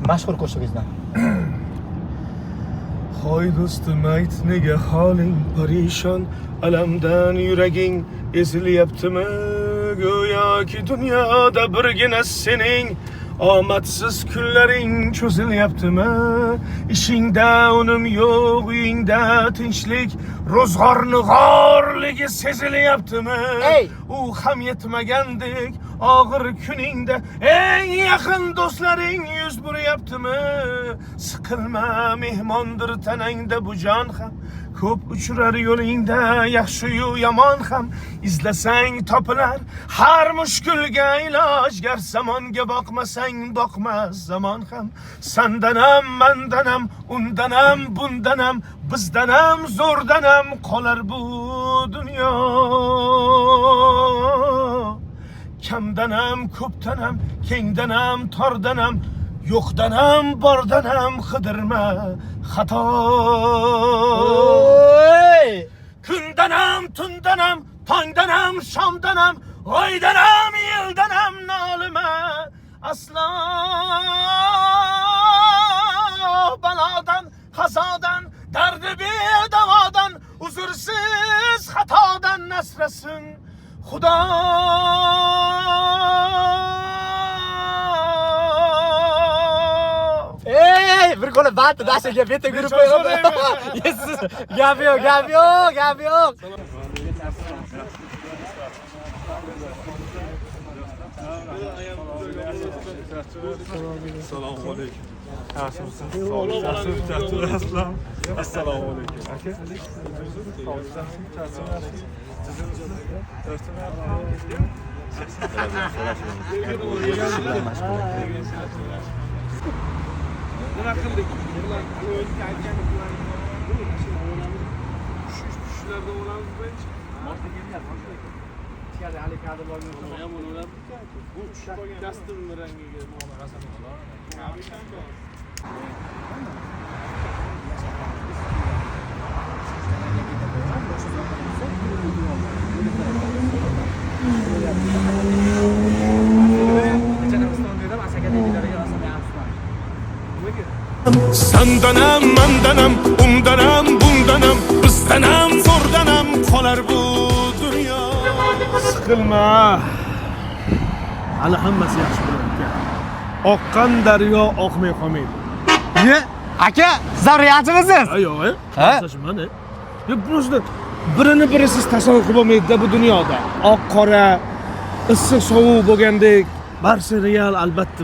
Mashhur qo'shig'ingizdan. Hoy do'stim ayt nega holing parishon, alamdan yuraging ezilyaptimi? Go'yoki dunyoda birgina sening omadsiz kunlaring cho'zilyaptimi? Ishingda unum yo'q, uyingda tinchlik, ro'zg'orni g'orligi sezilyaptimi? U ham yetmagandek og'ir kuningda eng yaqin do'stlaring yuz buryaptimi? Siqilma, mehmondir tanangda bu jon ham, ko'p uchrar yo'lingda yaxshi-yu yomon ham, izlasang topilar har mushkulga iloj, gar zamonga boqmasang boqmas zamon ham. Sandanam, mandanam, undanam, bundanam, bizdanam, zo'rdanam qolar bu dunyo. Kamdanam, ko'pdanam, kengdanam, tordanam, yo'qdanam, bordanam qidirma xato. Kundanam, tundanam, tongdanam, shomdanam, oydanam, yildanam nolima aslo. Balodan, qazodan, dardi bedavodan, uzursiz xatodan asrasin Xudo. Bir qo'li band dashiga beta guruh qo'yib. Yesiz. Gap yo'q. Assalomu alaykum. Assalomu alaykum. Aka. Nima qildik? O'zga aytganlar shularda olamiz birinchi. Boshda kelyapti. Ichkarida hali kadr bo'lgan. Ham olamiz. Bu dastur rangiga Sandanam, mandanam, undanam, bundanam, bizdanam, zo'rdanam qolar bu dunyo. Siqilma. Hali hammasi yaxshi bo'ladi. Oqqan daryo oqmay qolmaydi. Ye, aka, siz riyachimisiz? Yo'q, ha? Mana. Просто birini biri siz tasavvur qilib olmaydi-da bu dunyoda. Oq qora, issiq sovuq bo'lgandek, barcha real albatta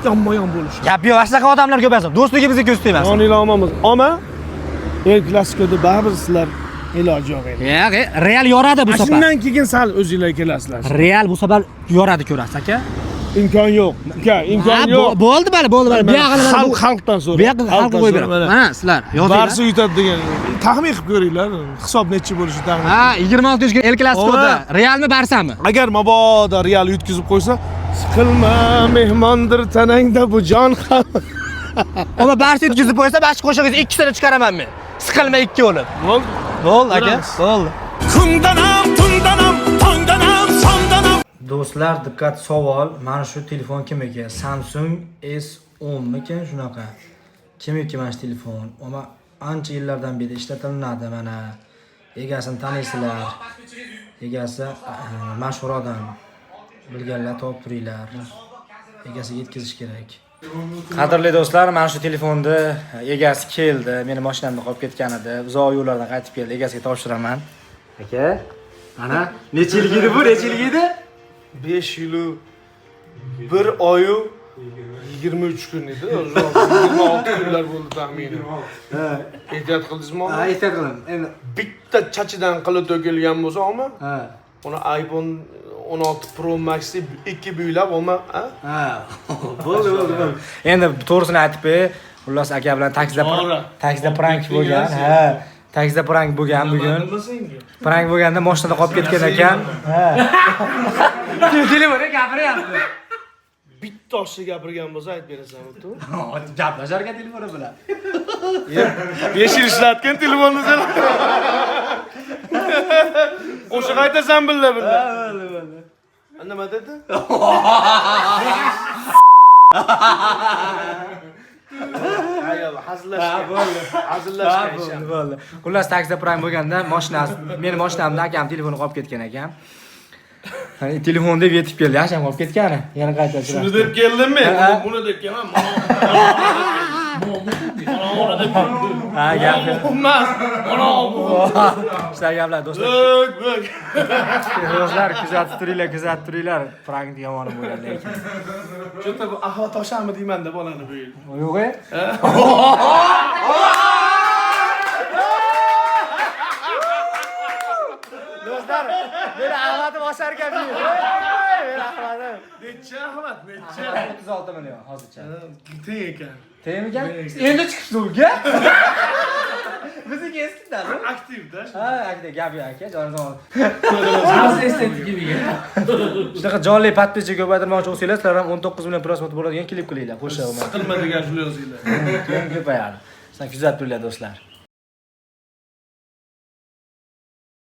yonma-yon bo'lishi. Gap yo'q, shunaqa odamlar ko'paysin. Do'stligimizga ko'z tegmasin. Onilomamiz. Ammo El Klasikoda baribir sizlar iloji yo'q edi. Yo'q, Real yoradi bu safar. Shundan keyin sal o'zinglar kelasizlar. Real bu safar yoradi ko'rasiz, aka. İmkon yo'q. İmkon yo'q. Bo'ldi. Bu yoqqa xalqdan so'ra. Bu yoqqa xalqqa qo'yib beraman. Mana sizlar yozinglar. Barcha yutadi degan. Taxmin qilib ko'ringlar. Hisob necha bo'lishi taxmin. Ha, 26 El Klasikoda Realmi Barsami? Agar mabodo Real yutkazib qo'ysa, siqilma, mehmondir tanangda bu jon ham. Ona Barsa yutkazib qo'ysa, bash qo'shig'ingiz ikkisini chiqaraman men. Siqilma ikki bo'lib. Bo'ldi aka. Bo'ldi. Kundanam, tundanam, tongdanam, somdanam. Do'stlar, diqqat, savol. Mana shu telefon kimniki? Samsung S10 mikan shunaqa? Kimniki mana shu telefon? Ama ancha yillardan beri ishlatiladi mana. Egasini taniysizlar. Egasi mashhur odam. Bilganlar topib turinglar. Egasiga yetkazish kerak. Qadrli do'stlar, mana shu telefonni egasi keldi. Meni mashinamda qolib ketgan edi. Uzoq yo'llardan qaytib keldi. Egasiga topshiraman. Aka, ana necha yil edi bu? Necha yil edi? 5 yil 1 oy 23 kun edi. 26 kunlar bo'ldi taxminan. Ha. Ehtiyot qildingizmi? Ha, ehtiyot qildim. Endi bitta chachidan qilib to'kilgan bo'lsa-mi? Ha. Uni iPhone 16 Pro Max'ni 2 buylab olma, ha? Ha. Bo'ldi. Endi to'g'risini aytib qo'y. Xullas aka bilan taksida prank bo'lgan. Ha. Taksida prank bo'lgan bugun. Prank bo'lganda mashinada qolib ketgan ekan. Ha. Telefonda gapiryapti. Bitta oshni gapirgan bo'lsa aytib berasan, o'tib. Gaplasharkan telefoni bilan. 5 yil ishlatgan telefonni sen. Qo'shiq aytasan billa. Nima dedi? Ayol, hazillashgan. Bo'ldi. Hazillashgan. Bo'ldi. Xullas taksida prime bo'lganda meni mashinamda akam telefoni qolib ketgan ekan. Telefon deb yetib keldi, yaxshi ham qolib ketgan. Yana qayta Shuni deb keldimmi? Buni deb kelman. Mana deb keldim. Ha, gap. Emas. Mana bu. Shular gaplar do'stlar. Bök. Do'stlar kuzatib turinglar. Prank yomon bo'ladi lekin. Chunki bu ahva toshami deyman-da bolani bu yil. Yo'q-e? Do'stlar, meni Ahmadim oshar ekan bu. Meni Ahmadim. Necha Ahmad, necha? 36 million hozircha. Teng ekan. Tengmikan? Endi chiqibdi uga. Bizniki eskidan. Aktivda. Ha, aka gap yo'q aka, joningiz Hozir estetik gibiga. shunaqa jonli podpисчик ko'paytirmoqchi bo'lsangiz, sizlar ham 19 million prosmot bo'ladigan klip qilinglar, qo'shig'i bilan. Siqilma degan shuni yozinglar. Keyin ko'payadi. Sizlar kuzatib turinglar do'stlar.